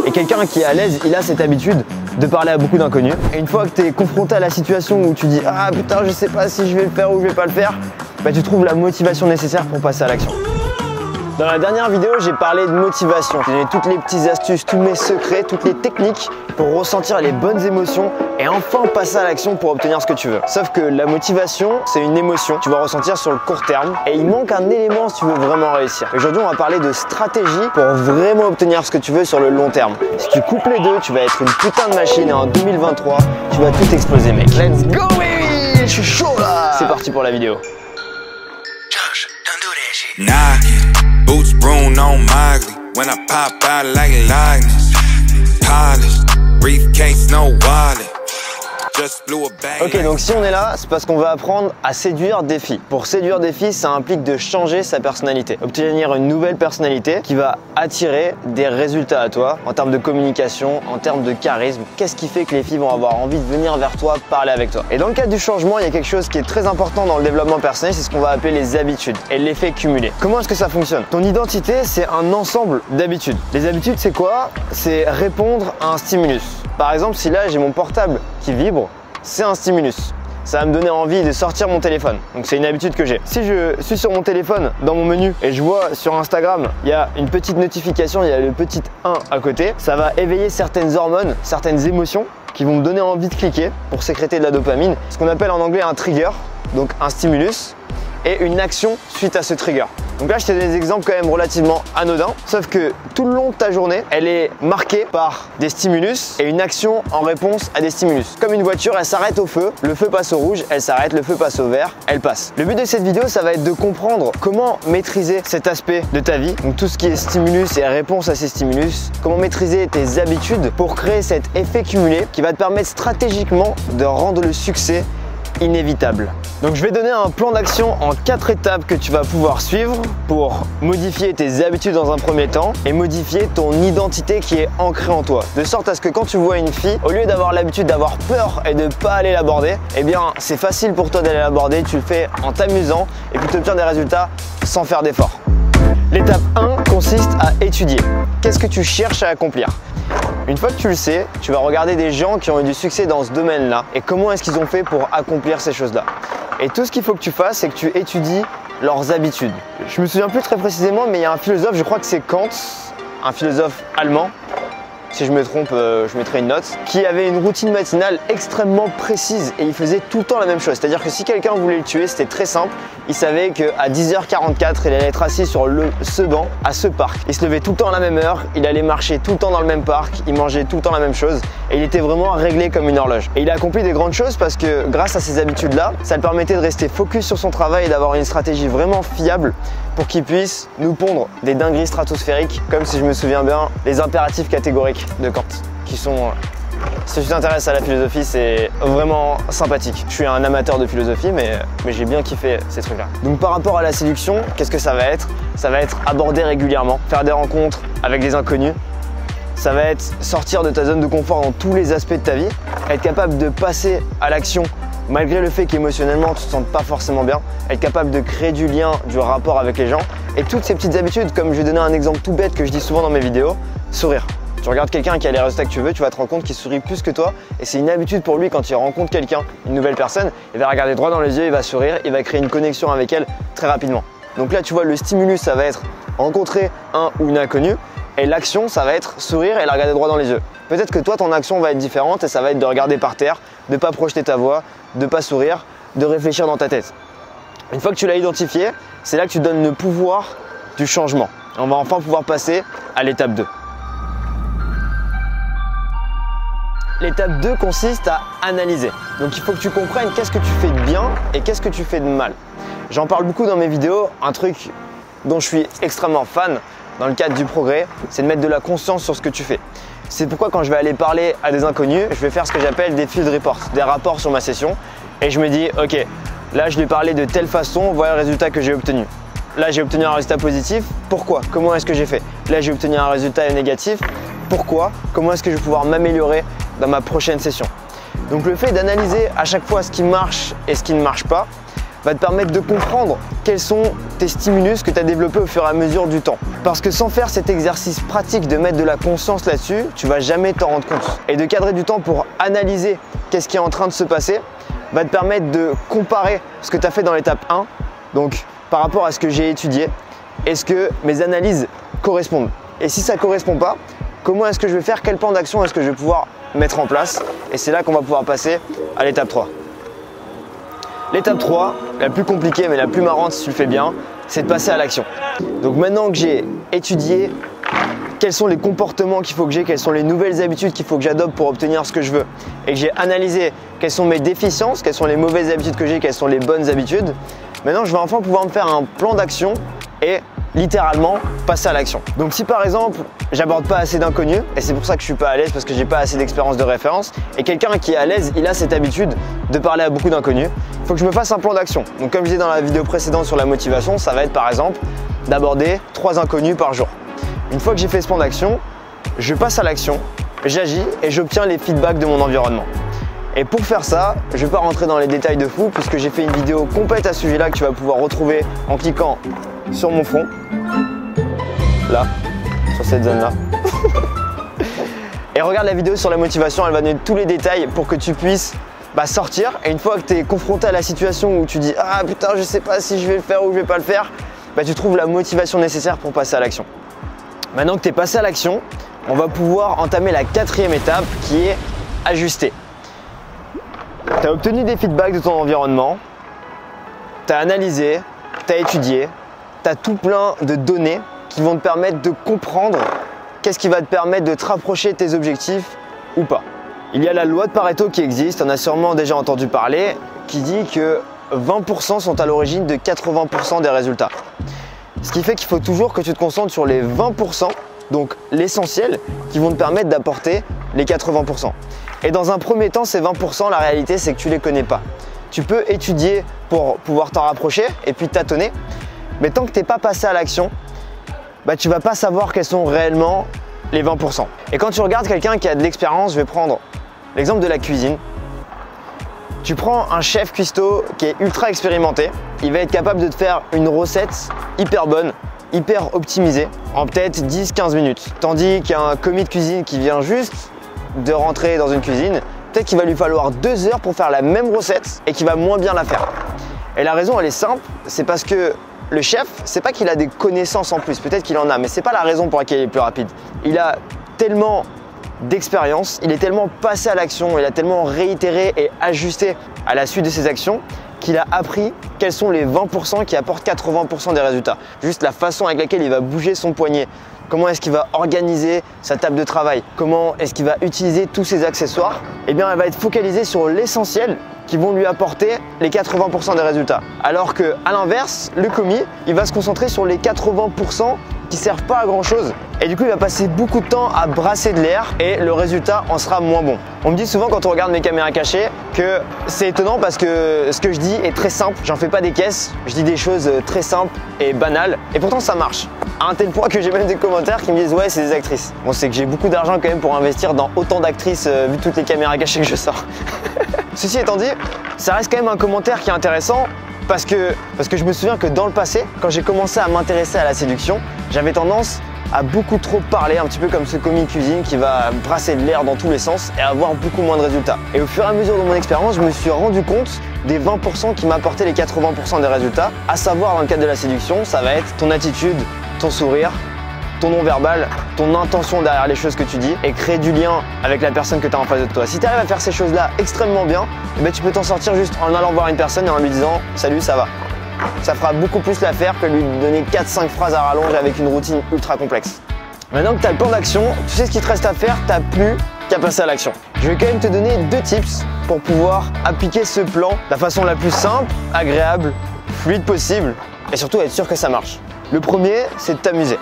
Et quelqu'un qui est à l'aise, il a cette habitude de parler à beaucoup d'inconnus. Et une fois que tu es confronté à la situation où tu dis « Ah putain, je sais pas si je vais le faire ou je vais pas le faire », bah, tu trouves la motivation nécessaire pour passer à l'action. Dans la dernière vidéo, j'ai parlé de motivation. J'ai donné toutes les petites astuces, tous mes secrets, toutes les techniques pour ressentir les bonnes émotions et enfin passer à l'action pour obtenir ce que tu veux. Sauf que la motivation, c'est une émotion que tu vas ressentir sur le court terme et il manque un élément si tu veux vraiment réussir. Aujourd'hui, on va parler de stratégie pour vraiment obtenir ce que tu veux sur le long terme. Si tu coupes les deux, tu vas être une putain de machine et en 2023, tu vas tout exploser, mec. Let's go, baby! Je suis chaud là! C'est parti pour la vidéo. Boots brune on Miley. When I pop out like lightness. Polished, briefcase, no wallet. Ok, donc si on est là, c'est parce qu'on veut apprendre à séduire des filles. Pour séduire des filles, ça implique de changer sa personnalité. Obtenir une nouvelle personnalité qui va attirer des résultats à toi en termes de communication, en termes de charisme. Qu'est-ce qui fait que les filles vont avoir envie de venir vers toi, parler avec toi? Et dans le cadre du changement, il y a quelque chose qui est très important dans le développement personnel, c'est ce qu'on va appeler les habitudes et l'effet cumulé. Comment est-ce que ça fonctionne? Ton identité, c'est un ensemble d'habitudes. Les habitudes, c'est quoi? C'est répondre à un stimulus. Par exemple, si là j'ai mon portable qui vibre, c'est un stimulus. Ça va me donner envie de sortir mon téléphone. Donc c'est une habitude que j'ai. Si je suis sur mon téléphone dans mon menu et je vois sur Instagram, il y a une petite notification, il y a le petit 1 à côté, ça va éveiller certaines hormones, certaines émotions qui vont me donner envie de cliquer pour sécréter de la dopamine. Ce qu'on appelle en anglais un trigger, donc un stimulus et une action suite à ce trigger. Donc là, je t'ai donné des exemples quand même relativement anodins, sauf que tout le long de ta journée, elle est marquée par des stimulus et une action en réponse à des stimulus. Comme une voiture, elle s'arrête au feu, le feu passe au rouge, elle s'arrête, le feu passe au vert, elle passe. Le but de cette vidéo, ça va être de comprendre comment maîtriser cet aspect de ta vie, donc tout ce qui est stimulus et réponse à ces stimulus, comment maîtriser tes habitudes pour créer cet effet cumulé qui va te permettre stratégiquement de rendre le succès inévitable. Donc je vais donner un plan d'action en 4 étapes que tu vas pouvoir suivre pour modifier tes habitudes dans un premier temps et modifier ton identité qui est ancrée en toi. De sorte à ce que quand tu vois une fille, au lieu d'avoir l'habitude d'avoir peur et de pas aller l'aborder, eh bien c'est facile pour toi d'aller l'aborder, tu le fais en t'amusant et puis tu obtiens des résultats sans faire d'effort. L'étape 1 consiste à étudier. Qu'est-ce que tu cherches à accomplir? Une fois que tu le sais, tu vas regarder des gens qui ont eu du succès dans ce domaine-là et comment est-ce qu'ils ont fait pour accomplir ces choses-là. Et tout ce qu'il faut que tu fasses, c'est que tu étudies leurs habitudes. Je me souviens plus très précisément, mais il y a un philosophe, je crois que c'est Kant, un philosophe allemand. Si je me trompe, je mettrai une note, qui avait une routine matinale extrêmement précise et il faisait tout le temps la même chose. C'est-à-dire que si quelqu'un voulait le tuer, c'était très simple. Il savait qu'à 10h44, il allait être assis sur ce banc, à ce parc. Il se levait tout le temps à la même heure, il allait marcher tout le temps dans le même parc, il mangeait tout le temps la même chose et il était vraiment réglé comme une horloge. Et il a accompli des grandes choses parce que grâce à ces habitudes-là, ça le permettait de rester focus sur son travail et d'avoir une stratégie vraiment fiable pour qu'il puisse nous pondre des dingueries stratosphériques, comme si je me souviens bien, les impératifs catégoriques de Kant, qui sont... Si tu t'intéresses à la philosophie, c'est vraiment sympathique. Je suis un amateur de philosophie, mais j'ai bien kiffé ces trucs-là. Donc par rapport à la séduction, qu'est-ce que ça va être? Ça va être aborder régulièrement, faire des rencontres avec des inconnus. Ça va être sortir de ta zone de confort dans tous les aspects de ta vie, être capable de passer à l'action malgré le fait qu'émotionnellement tu te sentes pas forcément bien, être capable de créer du lien, du rapport avec les gens et toutes ces petites habitudes, comme je vais donner un exemple tout bête que je dis souvent dans mes vidéos, sourire. Tu regardes quelqu'un qui a les résultats que tu veux, tu vas te rendre compte qu'il sourit plus que toi et c'est une habitude pour lui quand il rencontre quelqu'un, une nouvelle personne, il va regarder droit dans les yeux, il va sourire, il va créer une connexion avec elle très rapidement. Donc là tu vois, le stimulus ça va être rencontrer un ou une inconnue et l'action ça va être sourire et la regarder droit dans les yeux. Peut-être que toi ton action va être différente et ça va être de regarder par terre, de ne pas projeter ta voix, de ne pas sourire, de réfléchir dans ta tête. Une fois que tu l'as identifié, c'est là que tu donnes le pouvoir du changement. On va enfin pouvoir passer à l'étape 2. L'étape 2 consiste à analyser. Donc il faut que tu comprennes qu'est-ce que tu fais de bien et qu'est-ce que tu fais de mal. J'en parle beaucoup dans mes vidéos, un truc dont je suis extrêmement fan dans le cadre du progrès, c'est de mettre de la conscience sur ce que tu fais. C'est pourquoi quand je vais aller parler à des inconnus, je vais faire ce que j'appelle des field reports, des rapports sur ma session et je me dis ok, là je lui ai parlé de telle façon, voilà le résultat que j'ai obtenu. Là j'ai obtenu un résultat positif, pourquoi? Comment est-ce que j'ai fait? Là j'ai obtenu un résultat négatif, pourquoi? Comment est-ce que je vais pouvoir m'améliorer dans ma prochaine session? Donc le fait d'analyser à chaque fois ce qui marche et ce qui ne marche pas va te permettre de comprendre quels sont tes stimulus que tu as développés au fur et à mesure du temps. Parce que sans faire cet exercice pratique de mettre de la conscience là-dessus, tu vas jamais t'en rendre compte. Et de cadrer du temps pour analyser qu'est-ce qui est en train de se passer va te permettre de comparer ce que tu as fait dans l'étape 1, donc par rapport à ce que j'ai étudié, est-ce que mes analyses correspondent? Et si ça ne correspond pas, comment est-ce que je vais faire? Quel plan d'action est-ce que je vais pouvoir mettre en place? Et c'est là qu'on va pouvoir passer à l'étape 3. L'étape 3, la plus compliquée mais la plus marrante si tu le fais bien, c'est de passer à l'action. Donc maintenant que j'ai étudié quels sont les comportements qu'il faut que j'ai, quelles sont les nouvelles habitudes qu'il faut que j'adopte pour obtenir ce que je veux, et que j'ai analysé quelles sont mes déficiences, quelles sont les mauvaises habitudes que j'ai, quelles sont les bonnes habitudes, maintenant je vais enfin pouvoir me faire un plan d'action et littéralement passer à l'action. Donc si par exemple j'aborde pas assez d'inconnus, et c'est pour ça que je suis pas à l'aise parce que j'ai pas assez d'expérience de référence, et quelqu'un qui est à l'aise, il a cette habitude de parler à beaucoup d'inconnus, il faut que je me fasse un plan d'action. Donc comme je disais dans la vidéo précédente sur la motivation, ça va être par exemple d'aborder 3 inconnus par jour. Une fois que j'ai fait ce plan d'action, je passe à l'action, j'agis et j'obtiens les feedbacks de mon environnement. Et pour faire ça, je ne vais pas rentrer dans les détails de fou puisque j'ai fait une vidéo complète à ce sujet-là que tu vas pouvoir retrouver en cliquant sur mon front, là, sur cette zone-là. Et regarde la vidéo sur la motivation, elle va donner tous les détails pour que tu puisses sortir. Et une fois que tu es confronté à la situation où tu dis « Ah putain, je sais pas si je vais le faire ou je vais pas le faire », tu trouves la motivation nécessaire pour passer à l'action. Maintenant que tu es passé à l'action, on va pouvoir entamer la 4e étape qui est ajuster. Tu as obtenu des feedbacks de ton environnement, tu as analysé, tu as étudié, tu as tout plein de données qui vont te permettre de comprendre qu'est-ce qui va te permettre de te rapprocher de tes objectifs ou pas. Il y a la loi de Pareto qui existe, on a sûrement déjà entendu parler, qui dit que 20% sont à l'origine de 80% des résultats. Ce qui fait qu'il faut toujours que tu te concentres sur les 20%, donc l'essentiel, qui vont te permettre d'apporter les 80%. Et dans un premier temps, ces 20%, la réalité, c'est que tu ne les connais pas. Tu peux étudier pour pouvoir t'en rapprocher et puis tâtonner, mais tant que tu n'es pas passé à l'action, tu ne vas pas savoir quels sont réellement les 20%. Et quand tu regardes quelqu'un qui a de l'expérience, je vais prendre l'exemple de la cuisine. Tu prends un chef cuistot qui est ultra expérimenté, il va être capable de te faire une recette hyper bonne, hyper optimisée, en peut-être 10-15 minutes. Tandis qu'il y a un commis de cuisine qui vient juste de rentrer dans une cuisine, peut-être qu'il va lui falloir 2 heures pour faire la même recette et qu'il va moins bien la faire. Et la raison, elle est simple, c'est parce que le chef, c'est pas qu'il a des connaissances en plus, peut-être qu'il en a, mais c'est pas la raison pour laquelle il est plus rapide. Il a tellement d'expérience, il est tellement passé à l'action, il a tellement réitéré et ajusté à la suite de ses actions qu'il a appris quels sont les 20% qui apportent 80% des résultats. Juste la façon avec laquelle il va bouger son poignet, comment est-ce qu'il va organiser sa table de travail, comment est-ce qu'il va utiliser tous ses accessoires, elle va être focalisée sur l'essentiel qui vont lui apporter les 80% des résultats. Alors que à l'inverse, le commis, il va se concentrer sur les 80% qui servent pas à grand chose. Et du coup, il va passer beaucoup de temps à brasser de l'air et le résultat en sera moins bon. On me dit souvent quand on regarde mes caméras cachées que c'est étonnant parce que ce que je dis est très simple. J'en fais pas des caisses, je dis des choses très simples et banales. Et pourtant, ça marche. À un tel point que j'ai même des commentaires qui me disent « Ouais, c'est des actrices ». Bon, c'est que j'ai beaucoup d'argent quand même pour investir dans autant d'actrices vu toutes les caméras cachées que je sors. Ceci étant dit, ça reste quand même un commentaire qui est intéressant parce que je me souviens que dans le passé, quand j'ai commencé à m'intéresser à la séduction, j'avais tendance à beaucoup trop parler, un petit peu comme ce commis cuisine qui va brasser de l'air dans tous les sens et avoir beaucoup moins de résultats. Et au fur et à mesure de mon expérience, je me suis rendu compte des 20% qui m'apportaient les 80% des résultats, à savoir dans le cadre de la séduction, ça va être ton attitude, ton sourire, ton non-verbal, ton intention derrière les choses que tu dis et créer du lien avec la personne que tu as en face de toi. Si tu arrives à faire ces choses-là extrêmement bien, tu peux t'en sortir juste en allant voir une personne et en lui disant « Salut, ça va ». Ça fera beaucoup plus l'affaire que lui donner 4-5 phrases à rallonge avec une routine ultra complexe. Maintenant que tu as le plan d'action, tu sais ce qu'il te reste à faire, tu n'as plus qu'à passer à l'action. Je vais quand même te donner 2 tips pour pouvoir appliquer ce plan de la façon la plus simple, agréable, fluide possible et surtout être sûr que ça marche. Le premier, c'est de t'amuser.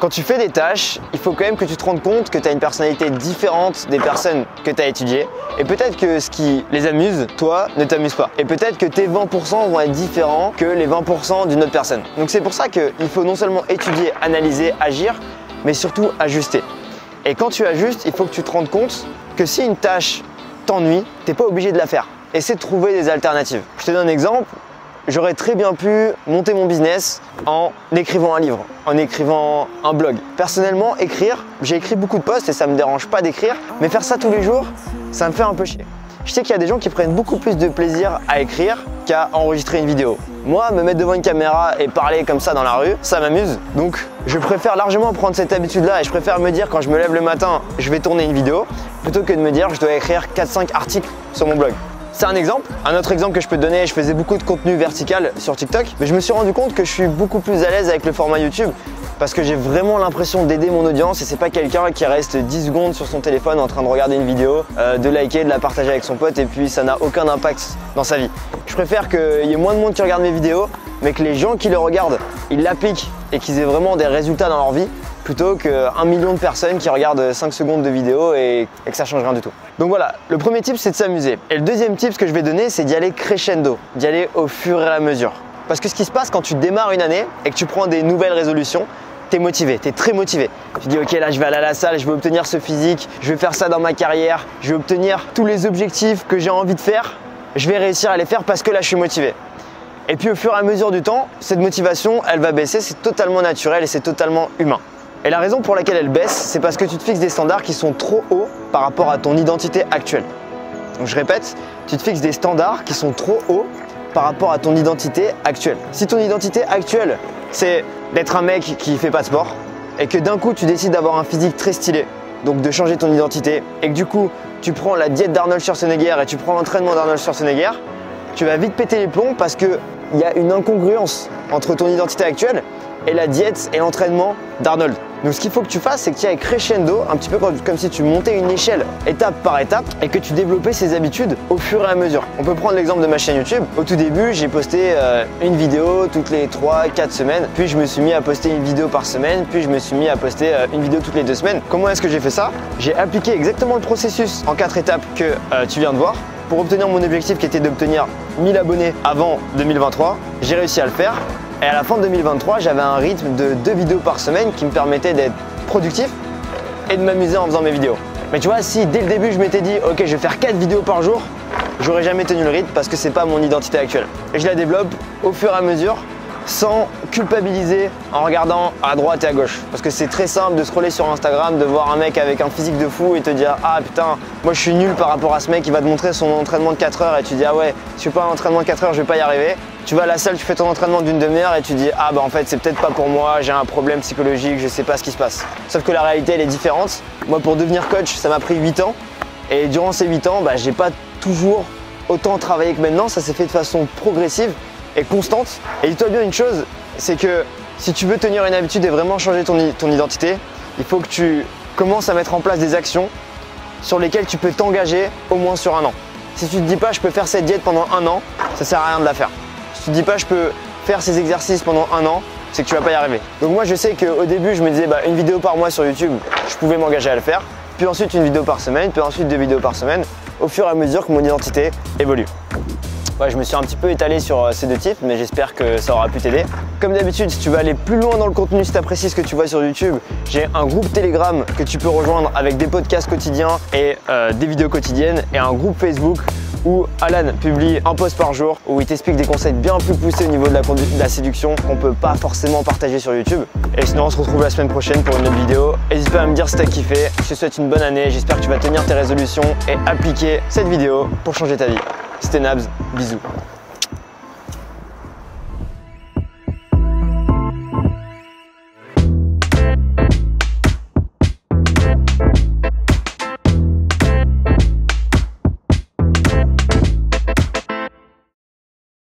Quand tu fais des tâches, il faut quand même que tu te rendes compte que tu as une personnalité différente des personnes que tu as étudiées. Et peut-être que ce qui les amuse, toi, ne t'amuse pas. Et peut-être que tes 20% vont être différents que les 20% d'une autre personne. Donc c'est pour ça qu'il faut non seulement étudier, analyser, agir, mais surtout ajuster. Et quand tu ajustes, il faut que tu te rendes compte que si une tâche t'ennuie, tu n'es pas obligé de la faire. Essaie de trouver des alternatives. Je te donne un exemple. j'aurais très bien pu monter mon business en écrivant un livre, en écrivant un blog. Personnellement, écrire, j'ai écrit beaucoup de posts et ça me dérange pas d'écrire, mais faire ça tous les jours, ça me fait un peu chier. Je sais qu'il y a des gens qui prennent beaucoup plus de plaisir à écrire qu'à enregistrer une vidéo. Moi, me mettre devant une caméra et parler comme ça dans la rue, ça m'amuse. Donc, je préfère largement prendre cette habitude-là et je préfère me dire quand je me lève le matin, je vais tourner une vidéo, plutôt que de me dire je dois écrire 4-5 articles sur mon blog. C'est un exemple. Un autre exemple que je peux te donner, je faisais beaucoup de contenu vertical sur TikTok, mais je me suis rendu compte que je suis beaucoup plus à l'aise avec le format YouTube parce que j'ai vraiment l'impression d'aider mon audience et c'est pas quelqu'un qui reste 10 secondes sur son téléphone en train de regarder une vidéo, de liker, de la partager avec son pote et puis ça n'a aucun impact dans sa vie. Je préfère qu'il y ait moins de monde qui regarde mes vidéos, mais que les gens qui le regardent, ils l'appliquent et qu'ils aient vraiment des résultats dans leur vie, plutôt qu'un million de personnes qui regardent 5 secondes de vidéo et que ça change rien du tout. Donc voilà, le premier tip c'est de s'amuser. Et le deuxième tip que je vais donner c'est d'y aller crescendo, d'y aller au fur et à mesure. Parce que ce qui se passe quand tu démarres une année et que tu prends des nouvelles résolutions, t'es motivé, t'es très motivé. Tu dis ok là je vais aller à la salle, je vais obtenir ce physique, je vais faire ça dans ma carrière, je vais obtenir tous les objectifs que j'ai envie de faire, je vais réussir à les faire parce que là je suis motivé. Et puis au fur et à mesure du temps, cette motivation elle va baisser, c'est totalement naturel et c'est totalement humain. Et la raison pour laquelle elle baisse, c'est parce que tu te fixes des standards qui sont trop hauts par rapport à ton identité actuelle. Donc je répète, tu te fixes des standards qui sont trop hauts par rapport à ton identité actuelle. Si ton identité actuelle, c'est d'être un mec qui fait pas de sport et que d'un coup tu décides d'avoir un physique très stylé, donc de changer ton identité et que du coup tu prends la diète d'Arnold Schwarzenegger et tu prends l'entraînement d'Arnold Schwarzenegger, tu vas vite péter les plombs parce qu'il y a une incongruence entre ton identité actuelle et la diète et l'entraînement d'Arnold. Donc ce qu'il faut que tu fasses, c'est que tu ailles crescendo, un petit peu comme si tu montais une échelle étape par étape et que tu développais ces habitudes au fur et à mesure. On peut prendre l'exemple de ma chaîne YouTube. Au tout début, j'ai posté une vidéo toutes les 3-4 semaines, puis je me suis mis à poster une vidéo par semaine, puis je me suis mis à poster une vidéo toutes les 2 semaines. Comment est-ce que j'ai fait ça? J'ai appliqué exactement le processus en 4 étapes que tu viens de voir pour obtenir mon objectif qui était d'obtenir 1000 abonnés avant 2023. J'ai réussi à le faire. Et à la fin de 2023, j'avais un rythme de 2 vidéos par semaine qui me permettait d'être productif et de m'amuser en faisant mes vidéos. Mais tu vois, si dès le début je m'étais dit ok je vais faire 4 vidéos par jour, j'aurais jamais tenu le rythme parce que c'est pas mon identité actuelle. Et je la développe au fur et à mesure sans culpabiliser en regardant à droite et à gauche. Parce que c'est très simple de scroller sur Instagram, de voir un mec avec un physique de fou et te dire ah putain, moi je suis nul par rapport à ce mec, il va te montrer son entraînement de 4 heures et tu dis ah ouais, si je fais pas un entraînement de 4 heures, je vais pas y arriver. Tu vas à la salle, tu fais ton entraînement d'une demi-heure et tu dis ah bah en fait c'est peut-être pas pour moi, j'ai un problème psychologique, je sais pas ce qui se passe. Sauf que la réalité elle est différente. Moi pour devenir coach, ça m'a pris 8 ans et durant ces 8 ans, bah, j'ai pas toujours autant travaillé que maintenant, ça s'est fait de façon progressive et constante. Et dis-toi bien une chose, c'est que si tu veux tenir une habitude et vraiment changer ton identité, il faut que tu commences à mettre en place des actions sur lesquelles tu peux t'engager au moins sur 1 an. Si tu te dis pas je peux faire cette diète pendant 1 an, ça sert à rien de la faire. Si tu te dis pas je peux faire ces exercices pendant 1 an, c'est que tu vas pas y arriver. Donc moi je sais qu'au début je me disais bah, une vidéo par mois sur YouTube, je pouvais m'engager à le faire. Puis ensuite une vidéo par semaine, puis ensuite 2 vidéos par semaine, au fur et à mesure que mon identité évolue. Ouais, je me suis un petit peu étalé sur ces 2 tips, mais j'espère que ça aura pu t'aider. Comme d'habitude, si tu veux aller plus loin dans le contenu, si tu apprécies ce que tu vois sur YouTube, j'ai un groupe Telegram que tu peux rejoindre avec des podcasts quotidiens et des vidéos quotidiennes, et un groupe Facebook où Alan publie un post par jour où il t'explique des conseils bien plus poussés au niveau de la séduction qu'on peut pas forcément partager sur YouTube. Et sinon on se retrouve la semaine prochaine pour une autre vidéo. N'hésite pas à me dire si t'as kiffé. Je te souhaite une bonne année, j'espère que tu vas tenir tes résolutions et appliquer cette vidéo pour changer ta vie. C'était Nabs, bisous.